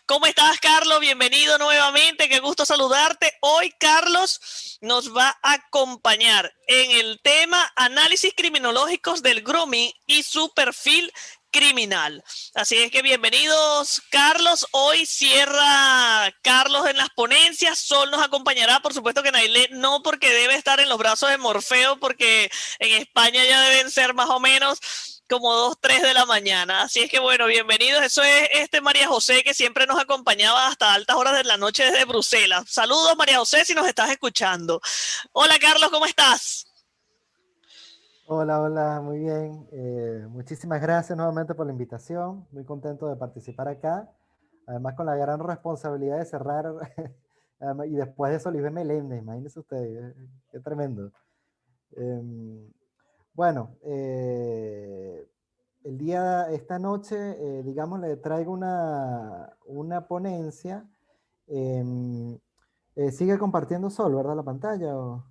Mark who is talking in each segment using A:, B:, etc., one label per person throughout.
A: ¿Cómo estás, Carlos? Bienvenido nuevamente, qué gusto saludarte. Hoy Carlos nos va a acompañar en el tema análisis criminológicos del grooming y su perfil criminal. Así es que bienvenidos, Carlos. Hoy cierra Carlos en las ponencias. Sol nos acompañará, por supuesto que Nailé no, porque debe estar en los brazos de Morfeo, porque en España ya deben ser más o menos como 2, 3 de la mañana. Así es que bueno, bienvenidos. Eso es María José, que siempre nos acompañaba hasta altas horas de la noche desde Bruselas. Saludos, María José, si nos estás escuchando. Hola, Carlos, ¿cómo estás?
B: Hola, hola, muy bien. Muchísimas gracias nuevamente por la invitación. Muy contento de participar acá. Además, con la gran responsabilidad de cerrar. Y después de eso, Oliver Meléndez, imagínense ustedes, qué tremendo. Em, bueno, esta noche, digamos, le traigo una ponencia. Em, ¿Sigue compartiendo Sol, verdad, la pantalla?
A: Aún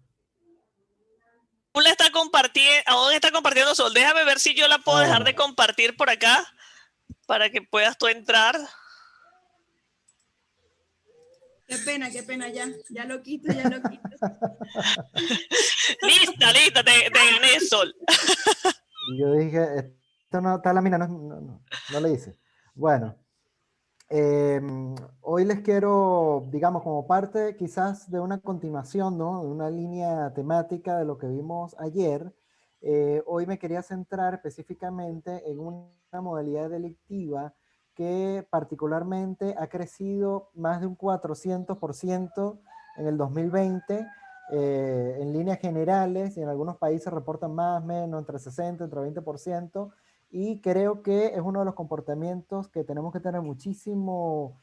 A: está compartiendo Sol. Déjame ver si yo la puedo
B: Ah,
A: dejar de
B: bueno.
A: compartir por acá para que puedas tú entrar.
C: Qué pena, ya lo quito, ya lo quito.
A: Lista, lista, te gané, Sol.
B: Y yo dije, esto no está la mina, no le hice. Bueno, hoy les quiero, digamos, como parte quizás de una continuación, ¿no? De una línea temática de lo que vimos ayer. Hoy me quería centrar específicamente en una modalidad delictiva que particularmente ha crecido más de un 400% en el 2020. En líneas generales, y en algunos países reportan más, menos, entre 60, entre 20%, y creo que es uno de los comportamientos que tenemos que tener muchísimo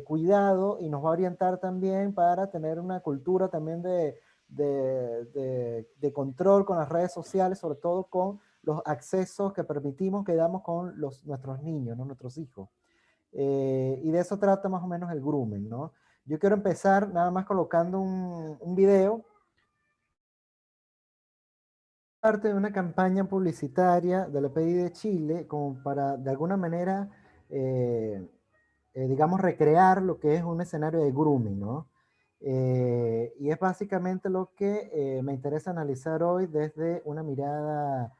B: cuidado, y nos va a orientar también para tener una cultura también de control con las redes sociales, sobre todo con los accesos que permitimos que damos con nuestros niños, ¿no? Nuestros hijos. Y de eso trata más o menos el grooming, ¿no? Yo quiero empezar nada más colocando un video, parte de una campaña publicitaria de la PDI de Chile, como para de alguna manera, eh, digamos, recrear lo que es un escenario de grooming, ¿no? Y es básicamente lo que me interesa analizar hoy desde una mirada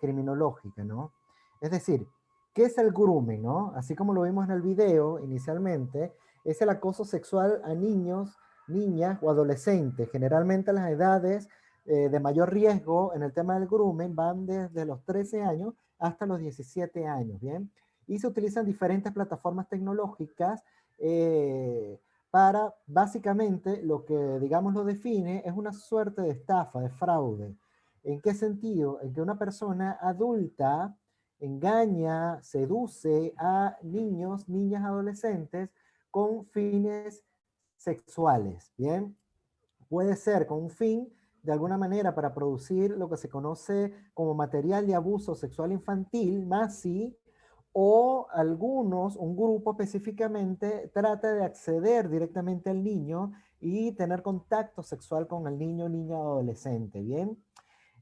B: criminológica, ¿no? Es decir, ¿qué es el grooming, no? Así como lo vimos en el video inicialmente, es el acoso sexual a niños, niñas o adolescentes. Generalmente las edades de mayor riesgo en el tema del grooming van desde los 13 años hasta los 17 años, ¿bien? Y se utilizan diferentes plataformas tecnológicas para, básicamente, lo que, digamos, lo define es una suerte de estafa, de fraude. ¿En qué sentido? En que una persona adulta engaña, seduce a niños, niñas, adolescentes con fines sexuales, ¿bien? Puede ser con un fin, de alguna manera, para producir lo que se conoce como material de abuso sexual infantil, más sí, o algunos, un grupo específicamente, trata de acceder directamente al niño y tener contacto sexual con el niño, niña o adolescente, ¿bien?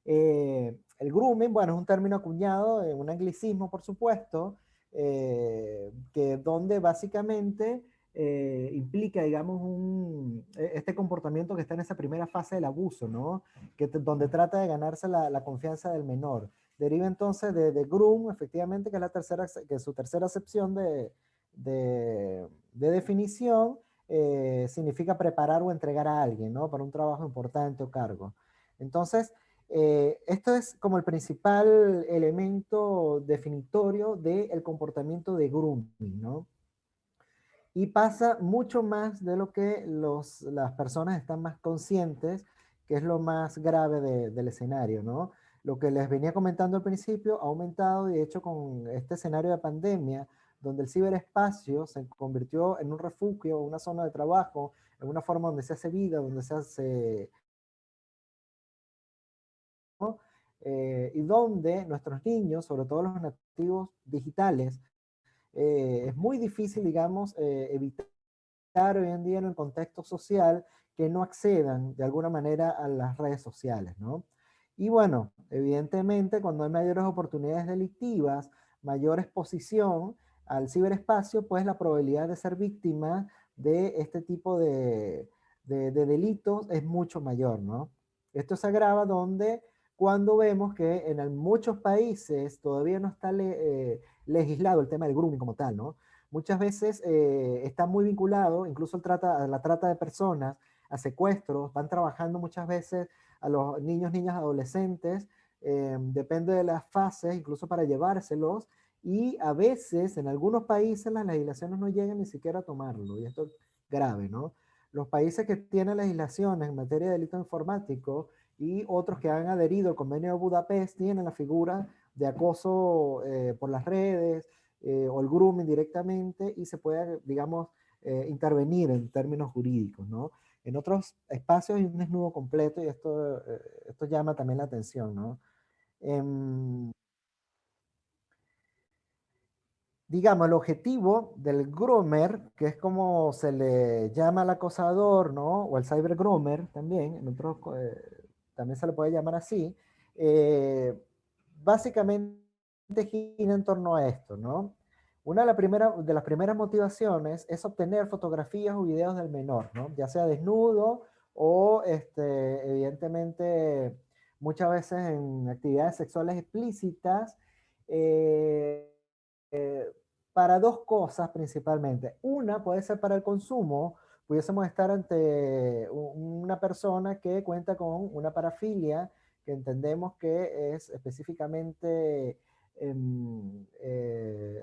B: El grooming, bueno, es un término acuñado, un anglicismo, por supuesto, que donde básicamente implica, digamos, este comportamiento que está en esa primera fase del abuso, ¿no? Donde trata de ganarse la confianza del menor. Deriva entonces de groom, efectivamente, que es, que es su tercera acepción de definición, significa preparar o entregar a alguien, ¿no? Para un trabajo importante o cargo. Entonces, esto es como el principal elemento definitorio del comportamiento de grooming, ¿no? Y pasa mucho más de lo que las personas están más conscientes, que es lo más grave del escenario, ¿no? Lo que les venía comentando al principio ha aumentado, y de hecho con este escenario de pandemia, donde el ciberespacio se convirtió en un refugio, una zona de trabajo, en una forma donde se hace vida, donde se hace, ¿no? Y donde nuestros niños, sobre todo los nativos digitales, es muy difícil, digamos, evitar hoy en día en el contexto social que no accedan de alguna manera a las redes sociales, ¿no? Y bueno, evidentemente cuando hay mayores oportunidades delictivas, mayor exposición al ciberespacio, pues la probabilidad de ser víctima de este tipo de delitos es mucho mayor, ¿no? Esto se agrava donde cuando vemos que en muchos países todavía no está legislado el tema del grooming como tal, ¿no? Muchas veces está muy vinculado, incluso a la trata de personas, a secuestros, van trabajando muchas veces a los niños, niñas, adolescentes, depende de las fases, incluso para llevárselos, y a veces en algunos países las legislaciones no llegan ni siquiera a tomarlo, y esto es grave, ¿no? Los países que tienen legislaciones en materia de delito informático y otros que han adherido al convenio de Budapest tienen la figura de acoso por las redes o el grooming directamente y se puede, digamos, intervenir en términos jurídicos, ¿no? En otros espacios hay un desnudo completo y esto llama también la atención, ¿no? Em, digamos, el objetivo del groomer, que es como se le llama al acosador, ¿no? O el cyber groomer también, también se le puede llamar así, eh, básicamente gira en torno a esto, ¿no? Una de las primeras motivaciones es obtener fotografías o videos del menor, ¿no? Ya sea desnudo o, evidentemente, muchas veces en actividades sexuales explícitas, eh, eh, para dos cosas principalmente. Una puede ser para el consumo, pudiésemos estar ante una persona que cuenta con una parafilia, que entendemos que es específicamente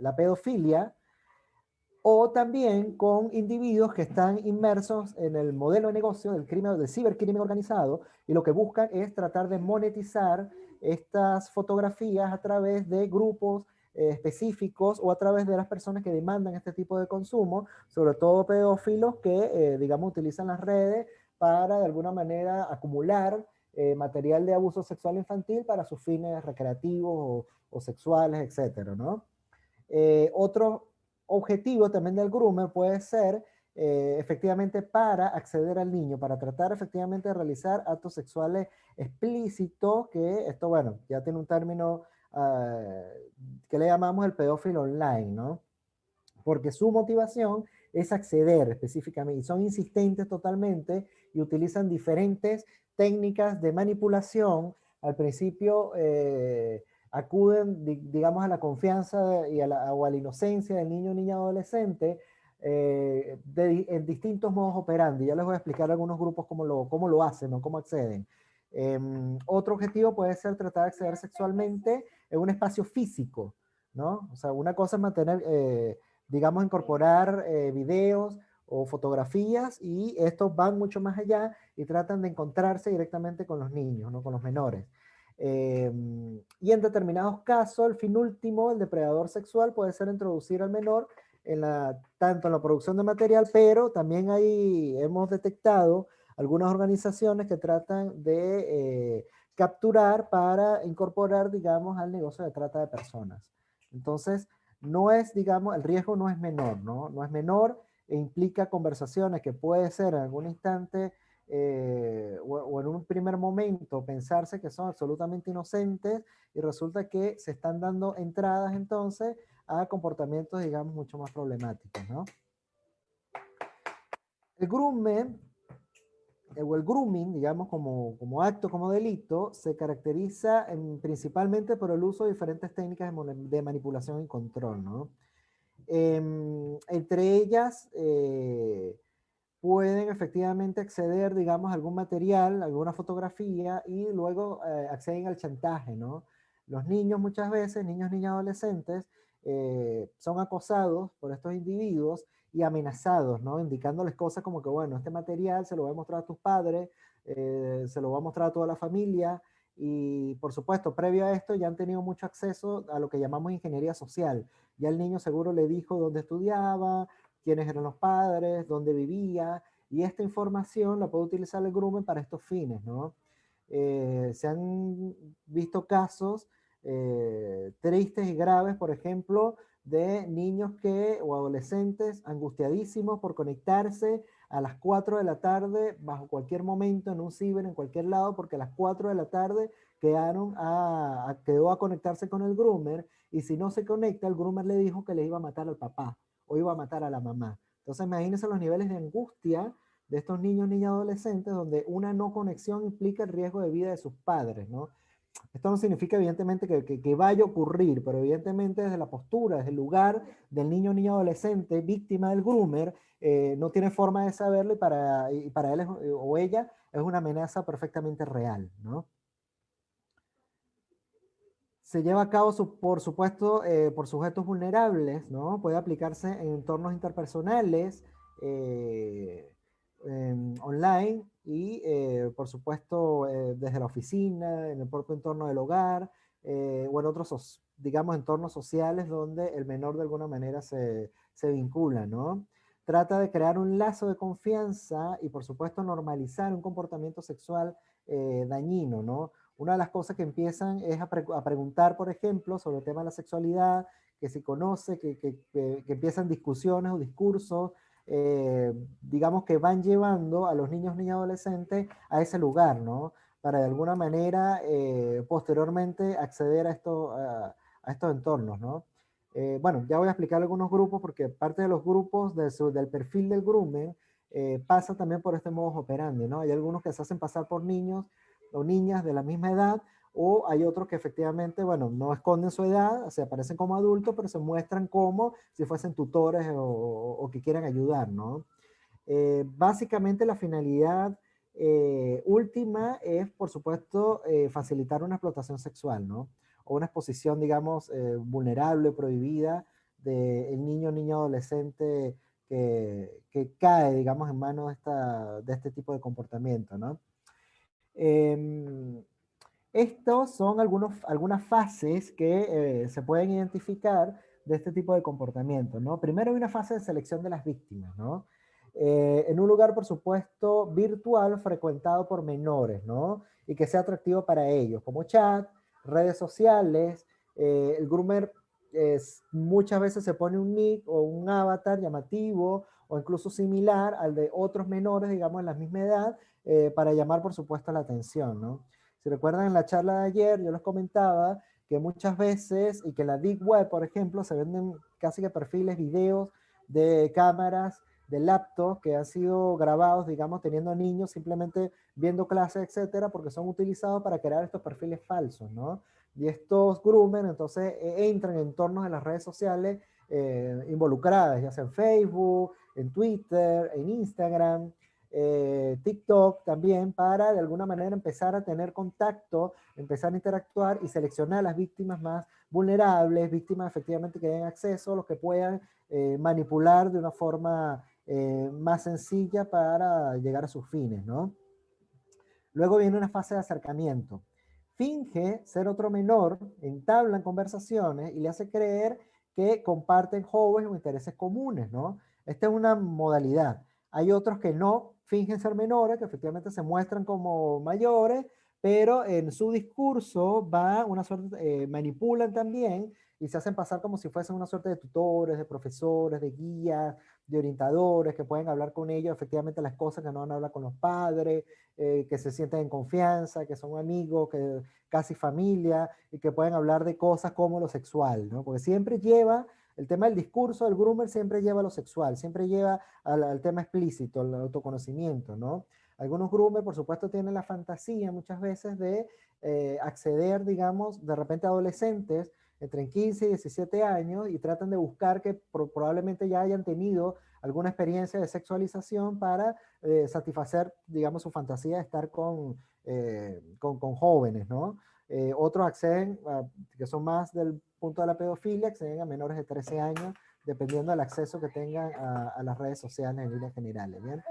B: la pedofilia, o también con individuos que están inmersos en el modelo de negocio del crimen, del cibercrimen organizado, y lo que buscan es tratar de monetizar estas fotografías a través de grupos específicos o a través de las personas que demandan este tipo de consumo, sobre todo pedófilos que, digamos, utilizan las redes para de alguna manera acumular material de abuso sexual infantil para sus fines recreativos o sexuales, etcétera, ¿no? Otro objetivo también del groomer puede ser efectivamente para acceder al niño, para tratar efectivamente de realizar actos sexuales explícitos, que esto, bueno, ya tiene un término que le llamamos el pedófilo online, ¿no? Porque su motivación es acceder específicamente, y son insistentes totalmente, y utilizan diferentes técnicas de manipulación. Al principio acuden, digamos, a la confianza o a la inocencia del niño, niña, adolescente, en distintos modos operandi. Ya les voy a explicar algunos grupos cómo lo hacen o cómo acceden. Otro objetivo puede ser tratar de acceder sexualmente en un espacio físico, ¿no? O sea, una cosa es mantener, digamos, incorporar videos o fotografías, y estos van mucho más allá y tratan de encontrarse directamente con los niños, ¿no? Con los menores. Y en determinados casos, el fin último, el depredador sexual, puede ser introducir al menor tanto en la producción de material, pero también hemos detectado algunas organizaciones que tratan de capturar para incorporar, digamos, al negocio de trata de personas. Entonces, no es, digamos, el riesgo no es menor, ¿no? No es menor e implica conversaciones que puede ser en algún instante o en un primer momento pensarse que son absolutamente inocentes, y resulta que se están dando entradas entonces a comportamientos, digamos, mucho más problemáticos, ¿no? El grooming, o el grooming, digamos, como acto, como delito, se caracteriza principalmente por el uso de diferentes técnicas de manipulación y control, ¿no? Entre ellas, pueden efectivamente acceder, digamos, a algún material, alguna fotografía, y luego acceden al chantaje, ¿no? Los niños muchas veces, niños, niñas, adolescentes, son acosados por estos individuos y amenazados, ¿no? Indicándoles cosas como que, bueno, este material se lo voy a mostrar a tus padres, se lo voy a mostrar a toda la familia, y por supuesto, previo a esto ya han tenido mucho acceso a lo que llamamos ingeniería social. Ya el niño seguro le dijo dónde estudiaba, quiénes eran los padres, dónde vivía, y esta información la puede utilizar el groomer para estos fines, ¿no? Se han visto casos tristes y graves, por ejemplo, de niños o adolescentes angustiadísimos por conectarse a las 4 de la tarde, bajo cualquier momento, en un ciber, en cualquier lado, porque a las 4 de la tarde quedó a conectarse con el groomer, y si no se conecta, el groomer le dijo que le iba a matar al papá, o iba a matar a la mamá. Entonces imagínense los niveles de angustia de estos niños, niñas, adolescentes, donde una no conexión implica el riesgo de vida de sus padres, ¿no? Esto no significa evidentemente que vaya a ocurrir, pero evidentemente desde la postura, desde el lugar del niño, niña, adolescente, víctima del groomer, no tiene forma de saberlo, y para él o ella es una amenaza perfectamente real, ¿no? Se lleva a cabo, por supuesto, por sujetos vulnerables, ¿no? Puede aplicarse en entornos interpersonales, online, y, por supuesto, desde la oficina, en el propio entorno del hogar, o en otros, digamos, entornos sociales donde el menor de alguna manera se vincula, ¿no? Trata de crear un lazo de confianza y, por supuesto, normalizar un comportamiento sexual dañino, ¿no? Una de las cosas que empiezan es a preguntar, por ejemplo, sobre el tema de la sexualidad, que si conoce, que empiezan discusiones o discursos, digamos, que van llevando a los niños, niñas, adolescentes a ese lugar, ¿no? Para de alguna manera, posteriormente, acceder a estos entornos, ¿no? Bueno, ya voy a explicar algunos grupos, porque parte de los grupos del perfil del grooming pasa también por este modus operandi, ¿no? Hay algunos que se hacen pasar por niños o niñas de la misma edad, o hay otros que efectivamente, bueno, no esconden su edad, se aparecen como adultos, pero se muestran como si fuesen tutores o que quieran ayudar, ¿no? Básicamente la finalidad última es, por supuesto, facilitar una explotación sexual, ¿no? O una exposición, digamos, vulnerable, prohibida del niño, niña, adolescente que cae, digamos, en manos de este tipo de comportamiento, ¿no? Estos son algunas fases que se pueden identificar de este tipo de comportamiento, ¿no? Primero hay una fase de selección de las víctimas, ¿no? En un lugar, por supuesto, virtual, frecuentado por menores, ¿no? Y que sea atractivo para ellos, como chat, redes sociales. El groomer muchas veces se pone un nick o un avatar llamativo o incluso similar al de otros menores, digamos, en la misma edad, para llamar, por supuesto, la atención, ¿no? Si recuerdan en la charla de ayer, yo les comentaba que muchas veces, y que en la Deep Web, por ejemplo, se venden casi que perfiles, videos de cámaras, de laptops que han sido grabados, digamos, teniendo niños simplemente viendo clases, etcétera, porque son utilizados para crear estos perfiles falsos, ¿no? Y estos groomers, entonces, entran en entornos de las redes sociales involucradas, ya sea en Facebook, en Twitter, en Instagram, TikTok también, para de alguna manera empezar a tener contacto, empezar a interactuar y seleccionar a las víctimas más vulnerables, víctimas efectivamente que den acceso, los que puedan manipular de una forma más sencilla para llegar a sus fines, ¿no? Luego viene una fase de acercamiento. Finge ser otro menor, entablan conversaciones y le hace creer que comparten hobbies o intereses comunes, ¿no? Esta es una modalidad. Hay otros que no fingen ser menores, que efectivamente se muestran como mayores, pero en su discurso va una suerte, manipulan también y se hacen pasar como si fuesen una suerte de tutores, de profesores, de guías, de orientadores, que pueden hablar con ellos efectivamente las cosas que no van a hablar con los padres, que se sienten en confianza, que son amigos, que casi familia, y que pueden hablar de cosas como lo sexual, ¿no? Porque siempre lleva, el tema del discurso del groomer siempre lleva a lo sexual, siempre lleva al tema explícito, al autoconocimiento, ¿no? Algunos groomers, por supuesto, tienen la fantasía muchas veces de acceder, digamos, de repente a adolescentes entre 15 y 17 años y tratan de buscar que probablemente ya hayan tenido alguna experiencia de sexualización para satisfacer, digamos, su fantasía de estar con jóvenes, ¿no? Otros acceden, que son más del punto de la pedofilia, acceden a menores de 13 años, dependiendo del acceso que tengan a las redes sociales en líneas generales, ¿bien?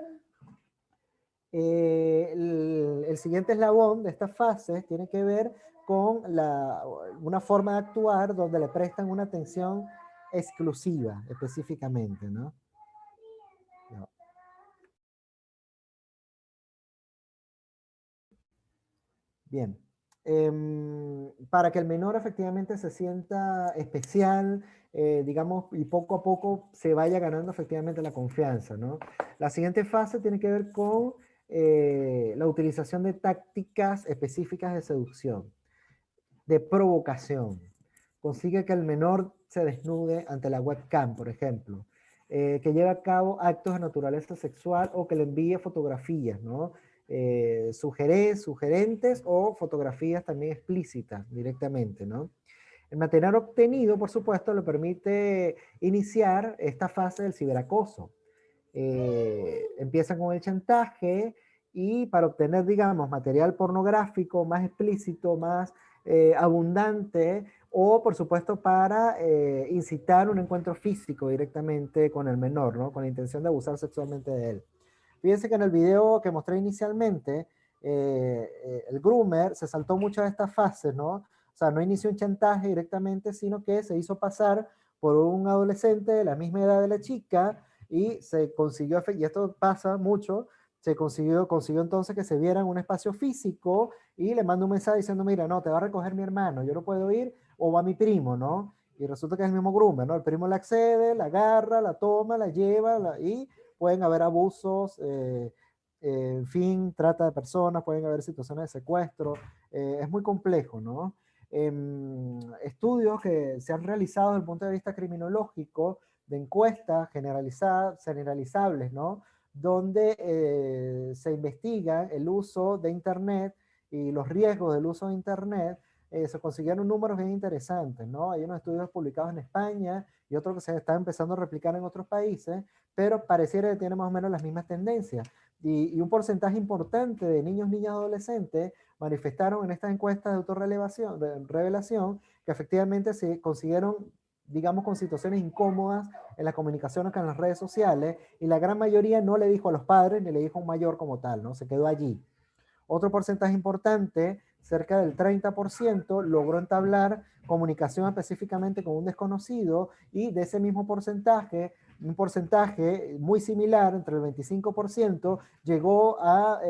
B: El siguiente eslabón de estas fases tiene que ver con una forma de actuar donde le prestan una atención exclusiva, específicamente, ¿no? Bien. para que el menor efectivamente se sienta especial, digamos, y poco a poco se vaya ganando efectivamente la confianza, ¿no? La siguiente fase tiene que ver con la utilización de tácticas específicas de seducción, de provocación. Consigue que el menor se desnude ante la webcam, por ejemplo, que lleve a cabo actos de naturaleza sexual o que le envíe fotografías, ¿no? Sugerentes o fotografías también explícitas directamente, ¿no? El material obtenido, por supuesto, le permite iniciar esta fase del ciberacoso. Empiezan con el chantaje y para obtener, digamos, material pornográfico más explícito, más abundante, o por supuesto para incitar un encuentro físico directamente con el menor, ¿no? Con la intención de abusar sexualmente de él. Fíjense que en el video que mostré inicialmente, el groomer se saltó muchas de estas fases, ¿no? O sea, no inició un chantaje directamente, sino que se hizo pasar por un adolescente de la misma edad de la chica y se consiguió, y esto pasa mucho, consiguió entonces que se viera en un espacio físico y le manda un mensaje diciendo, mira, no, te va a recoger mi hermano, yo no puedo ir, o va mi primo, ¿no? Y resulta que es el mismo groomer, ¿no? El primo la accede, la agarra, la toma, la lleva, y pueden haber abusos, en fin, trata de personas, pueden haber situaciones de secuestro, es muy complejo, ¿no? Estudios que se han realizado desde el punto de vista criminológico, de encuestas generalizables, ¿no? Donde se investiga el uso de Internet y los riesgos del uso de Internet, se consiguieron números bien interesantes, ¿no? Hay unos estudios publicados en España y otros que se están empezando a replicar en otros países, pero pareciera que tiene más o menos las mismas tendencias. Y un porcentaje importante de niños, niñas, adolescentes manifestaron en estas encuestas de revelación que efectivamente se consiguieron, digamos, con situaciones incómodas en las comunicaciones con las redes sociales, y la gran mayoría no le dijo a los padres ni le dijo a un mayor como tal, ¿no? Se quedó allí. Otro porcentaje importante, cerca del 30%, logró entablar comunicación específicamente con un desconocido, y de ese mismo porcentaje, un porcentaje muy similar, entre el 25%, llegó a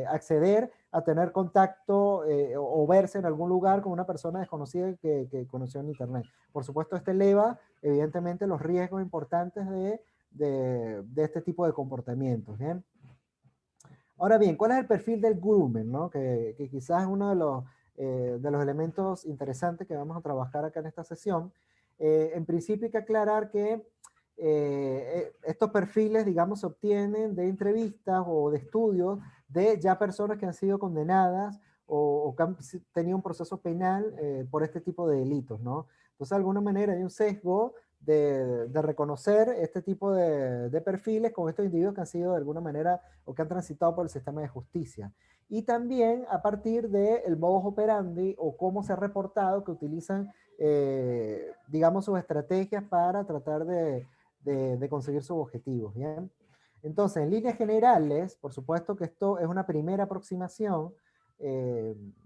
B: acceder a tener contacto o verse en algún lugar con una persona desconocida que conoció en Internet. Por supuesto, esto eleva evidentemente los riesgos importantes de este tipo de comportamientos, ¿bien? Ahora bien, ¿cuál es el perfil del groomer, ¿no? Que quizás es uno de los elementos interesantes que vamos a trabajar acá en esta sesión. En principio hay que aclarar que estos perfiles, digamos, se obtienen de entrevistas o de estudios de ya personas que han sido condenadas o que han tenido un proceso penal por este tipo de delitos, ¿no? Entonces, de alguna manera hay un sesgo de reconocer este tipo de perfiles con estos individuos que han sido de alguna manera o que han transitado por el sistema de justicia. Y también a partir del modus operandi o cómo se ha reportado que utilizan, digamos, sus estrategias para tratar de conseguir sus objetivos, ¿bien? Entonces, en líneas generales, por supuesto que esto es una primera aproximación,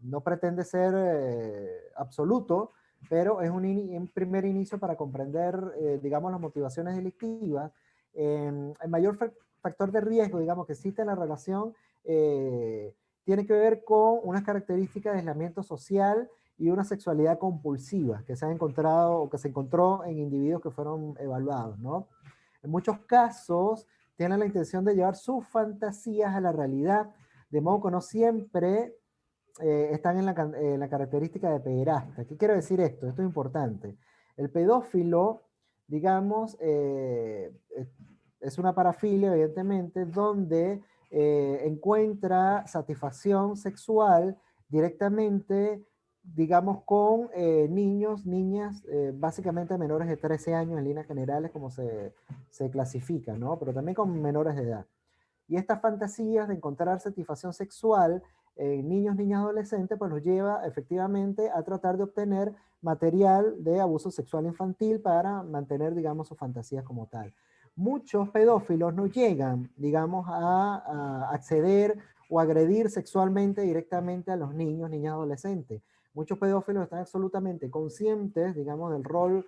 B: no pretende ser absoluto, pero es un primer inicio para comprender, digamos, las motivaciones delictivas. El mayor factor de riesgo, digamos, que existe en la relación, tiene que ver con unas características de aislamiento social y una sexualidad compulsiva que se ha encontrado o que se encontró en individuos que fueron evaluados, ¿no? En muchos casos tienen la intención de llevar sus fantasías a la realidad, de modo que no siempre están en la característica de pederasta. ¿Qué quiero decir esto? Esto es importante. El pedófilo, digamos, es una parafilia, evidentemente, donde encuentra satisfacción sexual directamente, digamos, con niños, niñas, básicamente menores de 13 años en líneas generales, como se clasifica, ¿no? Pero también con menores de edad. Y estas fantasías de encontrar satisfacción sexual en niños, niñas, adolescentes, pues los lleva efectivamente a tratar de obtener material de abuso sexual infantil para mantener, digamos, sus fantasías como tal. Muchos pedófilos no llegan, digamos, a acceder o agredir sexualmente directamente a los niños, niñas, adolescentes. Muchos pedófilos están absolutamente conscientes, digamos, del rol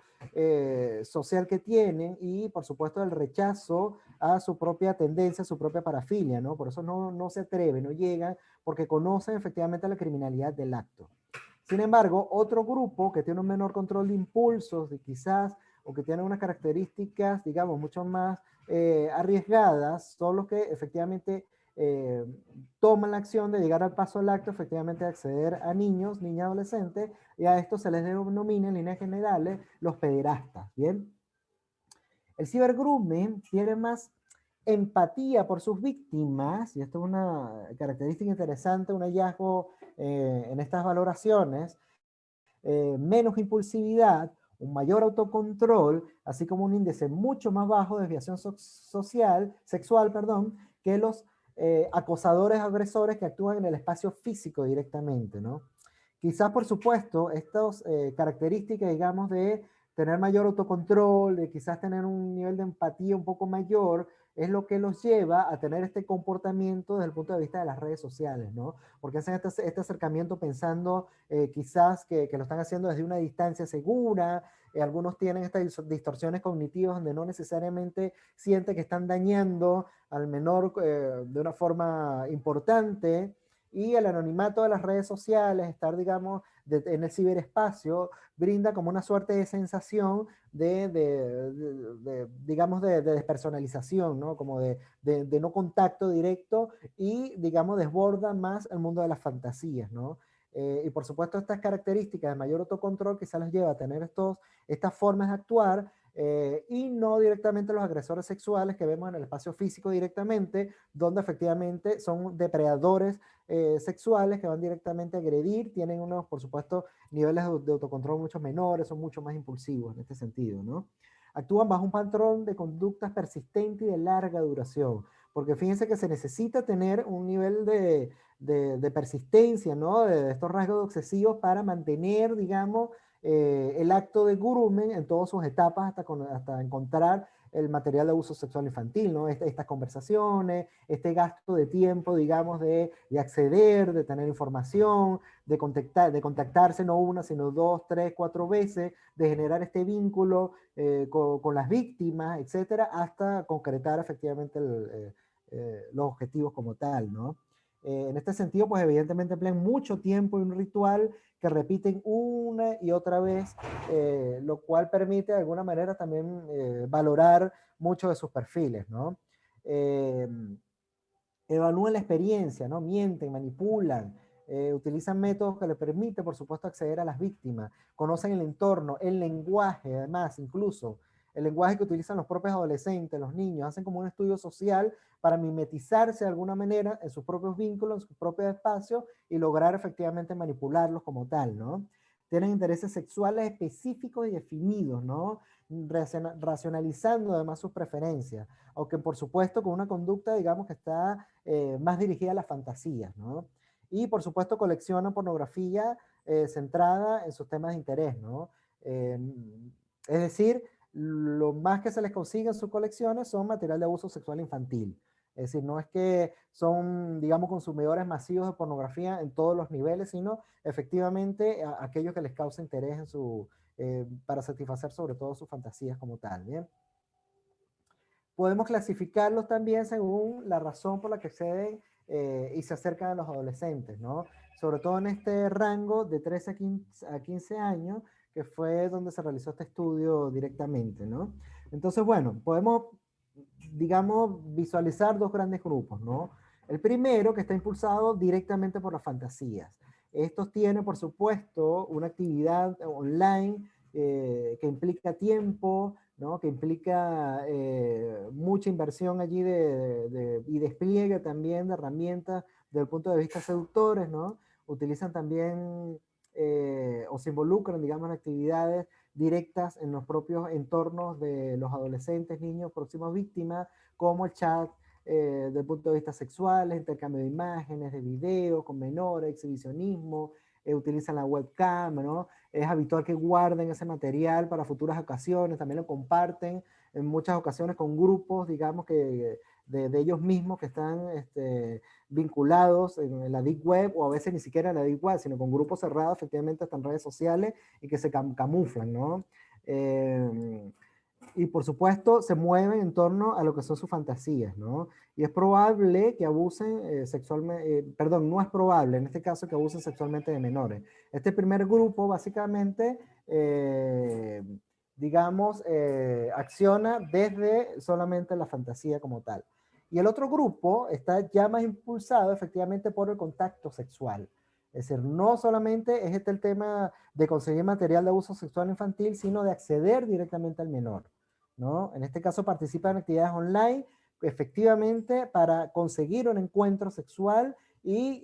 B: social que tienen y, por supuesto, del rechazo a su propia tendencia, a su propia parafilia, ¿no? Por eso no se atreven, no llegan, porque conocen efectivamente la criminalidad del acto. Sin embargo, otro grupo que tiene un menor control de impulsos, y quizás, o que tiene unas características, digamos, mucho más arriesgadas, son los que efectivamente toman la acción de llegar al paso al acto, efectivamente de acceder a niños, niñas, adolescentes, y a esto se les denomina en líneas generales los pederastas, ¿bien? El cibergrooming tiene más empatía por sus víctimas, y esto es una característica interesante, un hallazgo en estas valoraciones, menos impulsividad, un mayor autocontrol, así como un índice mucho más bajo de desviación sexual, perdón, que los acosadores agresores que actúan en el espacio físico directamente, ¿no? Quizás, por supuesto, estas características, digamos, de tener mayor autocontrol, de quizás tener un nivel de empatía un poco mayor, es lo que los lleva a tener este comportamiento desde el punto de vista de las redes sociales, ¿no? Porque hacen este acercamiento pensando quizás que lo están haciendo desde una distancia segura, algunos tienen estas distorsiones cognitivas donde no necesariamente sienten que están dañando al menor de una forma importante, y el anonimato de las redes sociales, estar, digamos, en el ciberespacio, brinda como una suerte de sensación digamos, de despersonalización, ¿no? Como de no contacto directo, y, digamos, desborda más el mundo de las fantasías, ¿no? Y por supuesto estas características de mayor autocontrol quizás les lleva a tener estas formas de actuar, y no directamente los agresores sexuales que vemos en el espacio físico directamente, donde efectivamente son depredadores sexuales que van directamente a agredir, tienen unos, por supuesto, niveles de autocontrol mucho menores, son mucho más impulsivos en este sentido, ¿no? Actúan bajo un patrón de conductas persistente y de larga duración, porque fíjense que se necesita tener un nivel de persistencia, ¿no? De estos rasgos obsesivos para mantener, digamos, el acto de grooming en todas sus etapas hasta encontrar el material de abuso sexual infantil, ¿no? Estas conversaciones, este gasto de tiempo, digamos, de acceder, de tener información, de contactarse no una, sino dos, tres, cuatro veces, de generar este vínculo con las víctimas, etcétera, hasta concretar efectivamente los objetivos como tal, ¿no? En este sentido, pues evidentemente emplean mucho tiempo en un ritual que repiten una y otra vez, lo cual permite de alguna manera también valorar mucho de sus perfiles, ¿no? Eh, Evalúan la experiencia, ¿no? Mienten, manipulan, utilizan métodos que le permiten, por supuesto, acceder a las víctimas, conocen el entorno, el lenguaje, además, incluso, el lenguaje que utilizan los propios adolescentes, los niños, hacen como un estudio social para mimetizarse de alguna manera en sus propios vínculos, en sus propios espacios, y lograr efectivamente manipularlos como tal, ¿no? Tienen intereses sexuales específicos y definidos, ¿no? Racionalizando además sus preferencias, aunque por supuesto con una conducta, digamos, que está más dirigida a las fantasías, ¿no? Y por supuesto coleccionan pornografía centrada en sus temas de interés, ¿no? Es decir, lo más que se les consigue en sus colecciones son material de abuso sexual infantil. Es decir, no es que son, digamos, consumidores masivos de pornografía en todos los niveles, sino efectivamente aquellos que les causa interés para satisfacer sobre todo sus fantasías como tal, ¿bien? Podemos clasificarlos también según la razón por la que acceden y se acercan a los adolescentes, ¿no? Sobre todo en este rango de 13 a 15 años, que fue donde se realizó este estudio directamente, ¿no? Entonces, bueno, podemos, digamos, visualizar dos grandes grupos, ¿no? El primero, que está impulsado directamente por las fantasías. Estos tienen, por supuesto, una actividad online que implica tiempo, ¿no? Que implica mucha inversión allí y despliegue también de herramientas desde el punto de vista seductores, ¿no? Utilizan también o se involucran, digamos, en actividades directas en los propios entornos de los adolescentes, niños, próximas víctimas, como el chat desde el punto de vista sexual, el intercambio de imágenes, de videos con menores, exhibicionismo, utilizan la webcam, ¿no? Es habitual que guarden ese material para futuras ocasiones, también lo comparten en muchas ocasiones con grupos, digamos, que de ellos mismos que están vinculados en la Deep Web, o a veces ni siquiera en la Deep Web, sino con grupos cerrados, efectivamente, hasta en redes sociales, y que se camuflan, ¿no? y por supuesto se mueven en torno a lo que son sus fantasías, ¿no? Y es probable que abusen sexualmente, perdón, no es probable en este caso que abusen sexualmente de menores. Este primer grupo básicamente, digamos, acciona desde solamente la fantasía como tal. Y el otro grupo está ya más impulsado efectivamente por el contacto sexual. Es decir, no solamente es este el tema de conseguir material de abuso sexual infantil, sino de acceder directamente al menor, ¿no? En este caso participa en actividades online, efectivamente, para conseguir un encuentro sexual y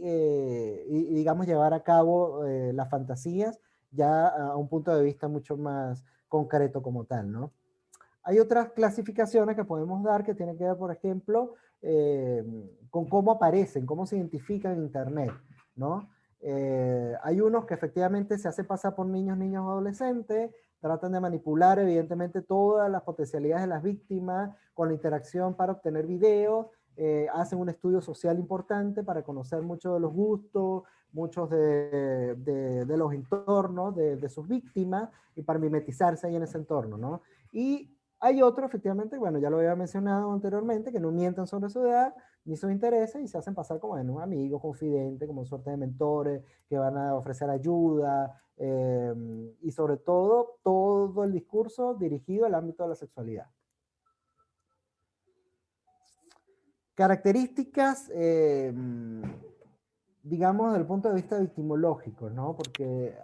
B: digamos, llevar a cabo las fantasías ya a un punto de vista mucho más concreto como tal, ¿no? Hay otras clasificaciones que podemos dar que tienen que ver, por ejemplo, eh, con cómo aparecen, cómo se identifican en Internet, ¿no? Hay unos que efectivamente se hacen pasar por niños, niños adolescentes, tratan de manipular evidentemente todas las potencialidades de las víctimas con la interacción para obtener videos, hacen un estudio social importante para conocer muchos de los gustos, muchos de los entornos de sus víctimas y para mimetizarse ahí en ese entorno, ¿no? Y hay otros, efectivamente, bueno, ya lo había mencionado anteriormente, que no mienten sobre su edad ni sus intereses y se hacen pasar como en un amigo, confidente, como suerte de mentores que van a ofrecer ayuda y sobre todo el discurso dirigido al ámbito de la sexualidad. Características, digamos, desde el punto de vista victimológico, ¿no? Porque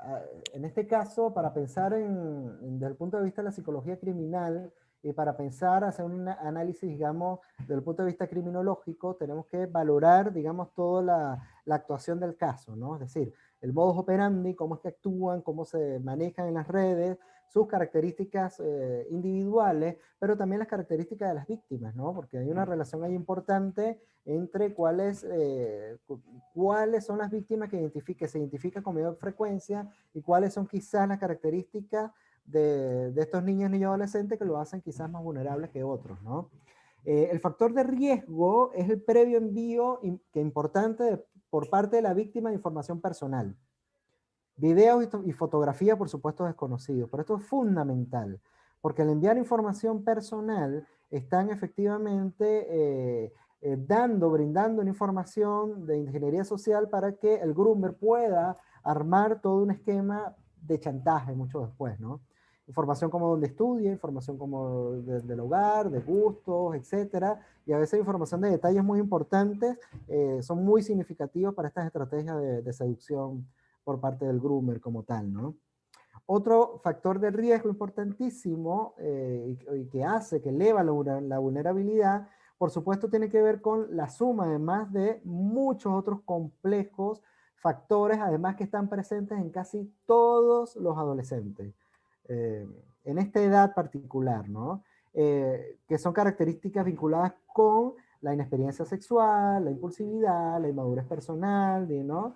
B: en este caso, para pensar desde el punto de vista de la psicología criminal y para pensar, hacer un análisis, digamos, desde el punto de vista criminológico, tenemos que valorar, digamos, toda la actuación del caso, ¿no? Es decir, el modus operandi, cómo es que actúan, cómo se manejan en las redes, sus características individuales, pero también las características de las víctimas, ¿no? Porque hay una relación ahí importante entre cuáles son las víctimas que se identifican con mayor frecuencia y cuáles son quizás las características de estos niños y adolescentes que lo hacen quizás más vulnerables que otros, ¿no? El factor de riesgo es el previo envío que importante por parte de la víctima de información personal. Videos y fotografía, por supuesto, desconocidos. Pero esto es fundamental, porque al enviar información personal, están efectivamente brindando una información de ingeniería social para que el groomer pueda armar todo un esquema de chantaje mucho después, ¿no? Información como donde estudia, información como del hogar, de gustos, etcétera, y a veces información de detalles muy importantes, son muy significativos para estas estrategias de seducción por parte del groomer como tal, ¿no? Otro factor de riesgo importantísimo y que hace, que eleva la vulnerabilidad, por supuesto tiene que ver con la suma además de muchos otros complejos factores, además que están presentes en casi todos los adolescentes, en esta edad particular, ¿no? Que son características vinculadas con la inexperiencia sexual, la impulsividad, la inmadurez personal, ¿no?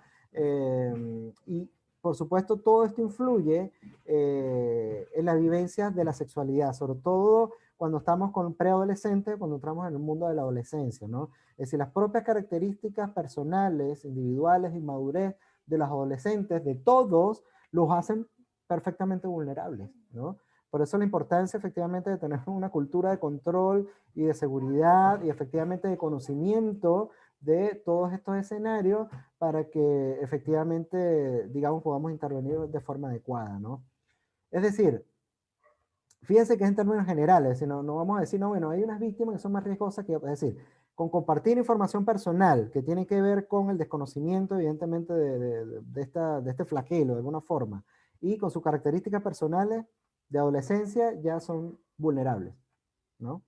B: Y por supuesto todo esto influye en la vivencia de la sexualidad, sobre todo cuando estamos con preadolescentes, cuando entramos en el mundo de la adolescencia, ¿no? Es decir, las propias características personales, individuales, inmadurez de los adolescentes, de todos, los hacen perfectamente vulnerables, ¿no? Por eso la importancia efectivamente de tener una cultura de control y de seguridad y efectivamente de conocimiento de todos estos escenarios para que efectivamente, digamos, podamos intervenir de forma adecuada, ¿no? Es decir, fíjense que es en términos generales, si no, no vamos a decir, no, bueno, hay unas víctimas que son más riesgosas que, es decir, con compartir información personal que tiene que ver con el desconocimiento, evidentemente, de este flagelo, de alguna forma, y con sus características personales de adolescencia, ya son vulnerables, ¿no?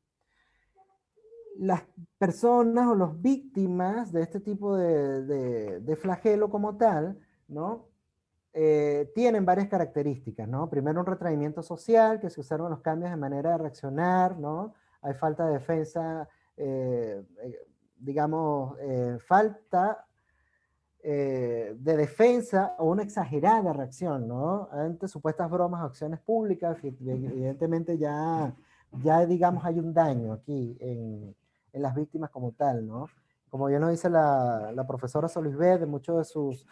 B: Las personas o las víctimas de este tipo de flagelo como tal, ¿no? Tienen varias características, ¿no? Primero, un retraimiento social, que se observan los cambios de manera de reaccionar, ¿no? Hay falta de defensa, digamos, falta de defensa o una exagerada reacción, ¿no? Ante supuestas bromas o acciones públicas, evidentemente ya digamos hay un daño aquí en las víctimas como tal, ¿no? Como ya nos dice la profesora Solisbeth de muchos de sus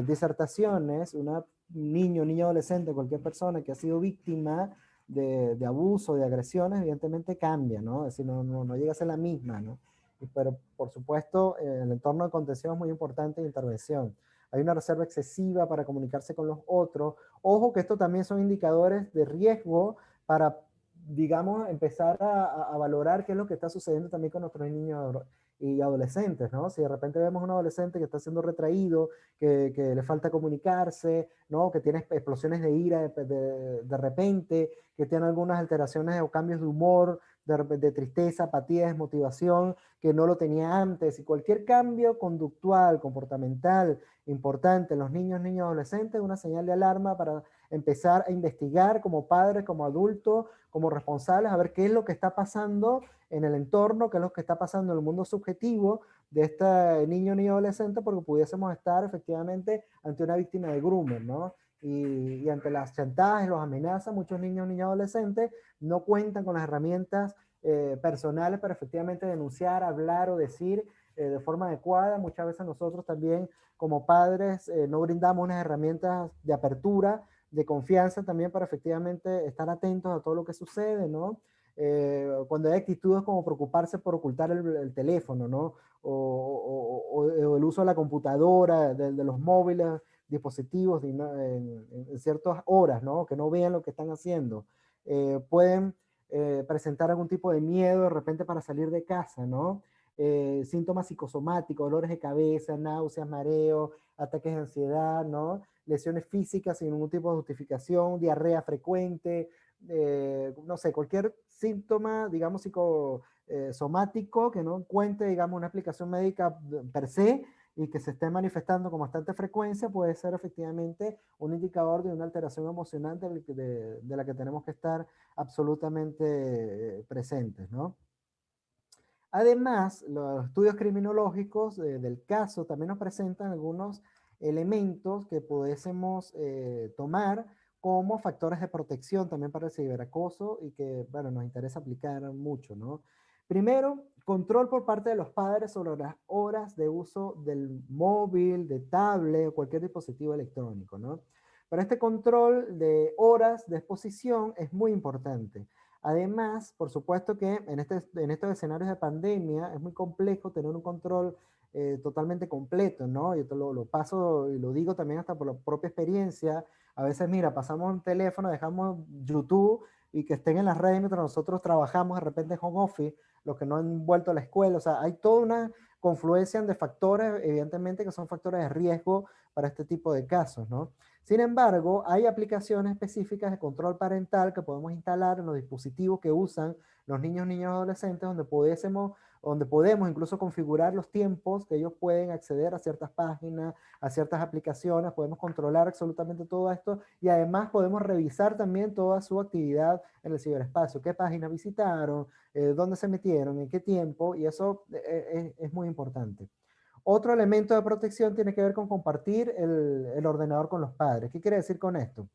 B: disertaciones, un niño adolescente, cualquier persona que ha sido víctima de abuso, de agresiones, evidentemente cambia, ¿no? Es decir, no llega a ser la misma, ¿no? Pero, por supuesto, el entorno de contención es muy importante de intervención. Hay una reserva excesiva para comunicarse con los otros. Ojo que esto también son indicadores de riesgo para, digamos, empezar a valorar qué es lo que está sucediendo también con nuestros niños y adolescentes, ¿no? Si de repente vemos un adolescente que está siendo retraído, que le falta comunicarse, ¿no? Que tiene explosiones de ira de repente, que tiene algunas alteraciones o cambios de humor, de tristeza, apatía, desmotivación, que no lo tenía antes, y cualquier cambio conductual, comportamental importante en los niños, niños, adolescentes, es una señal de alarma para empezar a investigar como padres, como adultos, como responsables, a ver qué es lo que está pasando en el entorno, qué es lo que está pasando en el mundo subjetivo de este niño ni adolescente, porque pudiésemos estar efectivamente ante una víctima de groomer, ¿no? Y ante las chantajes, los amenazas, muchos niños, niñas, adolescentes no cuentan con las herramientas personales para efectivamente denunciar, hablar o decir de forma adecuada. Muchas veces nosotros también como padres no brindamos unas herramientas de apertura, de confianza también para efectivamente estar atentos a todo lo que sucede, ¿no? Cuando hay actitudes como preocuparse por ocultar el teléfono, ¿no? O el uso de la computadora, de los móviles, dispositivos en ciertas horas, ¿no? Que no vean lo que están haciendo. Pueden presentar algún tipo de miedo de repente para salir de casa, ¿no? Síntomas psicosomáticos, dolores de cabeza, náuseas, mareo, ataques de ansiedad, ¿no? Lesiones físicas sin ningún tipo de justificación, diarrea frecuente, no sé, cualquier síntoma, digamos, psicosomático que no cuente, digamos, una explicación médica per se y que se esté manifestando con bastante frecuencia, puede ser efectivamente un indicador de una alteración emocional de la que tenemos que estar absolutamente presentes, ¿no? Además, los estudios criminológicos del caso también nos presentan algunos elementos que pudiésemos tomar como factores de protección también para el ciberacoso y que, bueno, nos interesa aplicar mucho, ¿no? Primero, control por parte de los padres sobre las horas de uso del móvil, de tablet o cualquier dispositivo electrónico, ¿no? Pero este control de horas de exposición es muy importante. Además, por supuesto que en estos escenarios de pandemia es muy complejo tener un control totalmente completo, ¿no? Yo te lo paso y lo digo también hasta por la propia experiencia. A veces, mira, pasamos un teléfono, dejamos YouTube y que estén en las redes mientras nosotros trabajamos de repente en home office, los que no han vuelto a la escuela. O sea, hay toda una confluencia de factores, evidentemente, que son factores de riesgo para este tipo de casos, ¿no? Sin embargo, hay aplicaciones específicas de control parental que podemos instalar en los dispositivos que usan los niños, niñas y adolescentes, donde podemos incluso configurar los tiempos que ellos pueden acceder a ciertas páginas, a ciertas aplicaciones, podemos controlar absolutamente todo esto y además podemos revisar también toda su actividad en el ciberespacio, qué páginas visitaron, dónde se metieron, en qué tiempo, y eso es muy importante. Otro elemento de protección tiene que ver con compartir el ordenador con los padres. ¿Qué quiere decir con esto?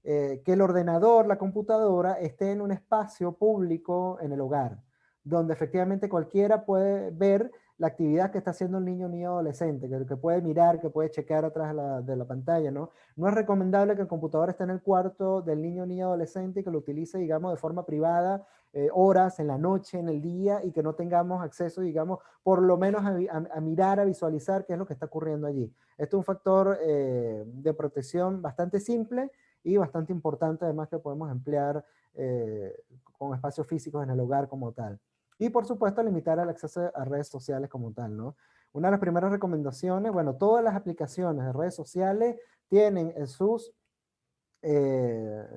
B: Que el ordenador, la computadora, esté en un espacio público en el hogar, donde efectivamente cualquiera puede ver la actividad que está haciendo el niño, niño, adolescente, que puede mirar, que puede checar atrás de la pantalla, ¿no? No es recomendable que el computador esté en el cuarto del niño, niño, adolescente y que lo utilice, digamos, de forma privada, horas en la noche, en el día, y que no tengamos acceso, digamos, por lo menos a mirar, a visualizar qué es lo que está ocurriendo allí. Esto es un factor de protección bastante simple y bastante importante, además, que podemos emplear con espacios físicos en el hogar como tal. Y por supuesto, limitar el acceso a redes sociales como tal, ¿no? Una de las primeras recomendaciones, bueno, todas las aplicaciones de redes sociales tienen en sus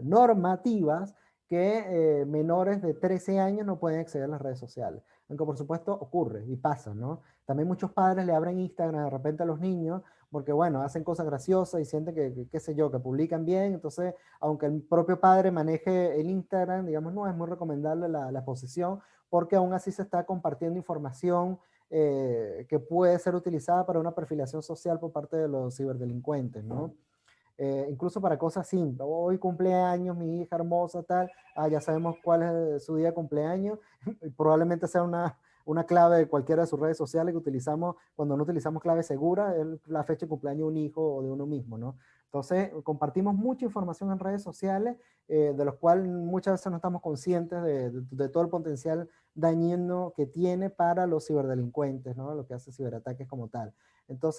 B: normativas que menores de 13 años no pueden acceder a las redes sociales. Aunque por supuesto ocurre y pasa, ¿no? También muchos padres le abren Instagram de repente a los niños porque, bueno, hacen cosas graciosas y sienten qué sé yo, que publican bien. Entonces, aunque el propio padre maneje el Instagram, digamos, no es muy recomendable la exposición porque aún así se está compartiendo información que puede ser utilizada para una perfilación social por parte de los ciberdelincuentes, ¿no? Incluso para cosas simples. Hoy cumpleaños, mi hija hermosa, tal. Ah, ya sabemos cuál es su día de cumpleaños. Y probablemente sea una clave de cualquiera de sus redes sociales que utilizamos cuando no utilizamos clave segura, es la fecha de cumpleaños de un hijo o de uno mismo, ¿no? Entonces, compartimos mucha información en redes sociales, de los cuales muchas veces no estamos conscientes de todo el potencial dañino que tiene para los ciberdelincuentes, ¿no? Lo que hace ciberataques como tal. Entonces,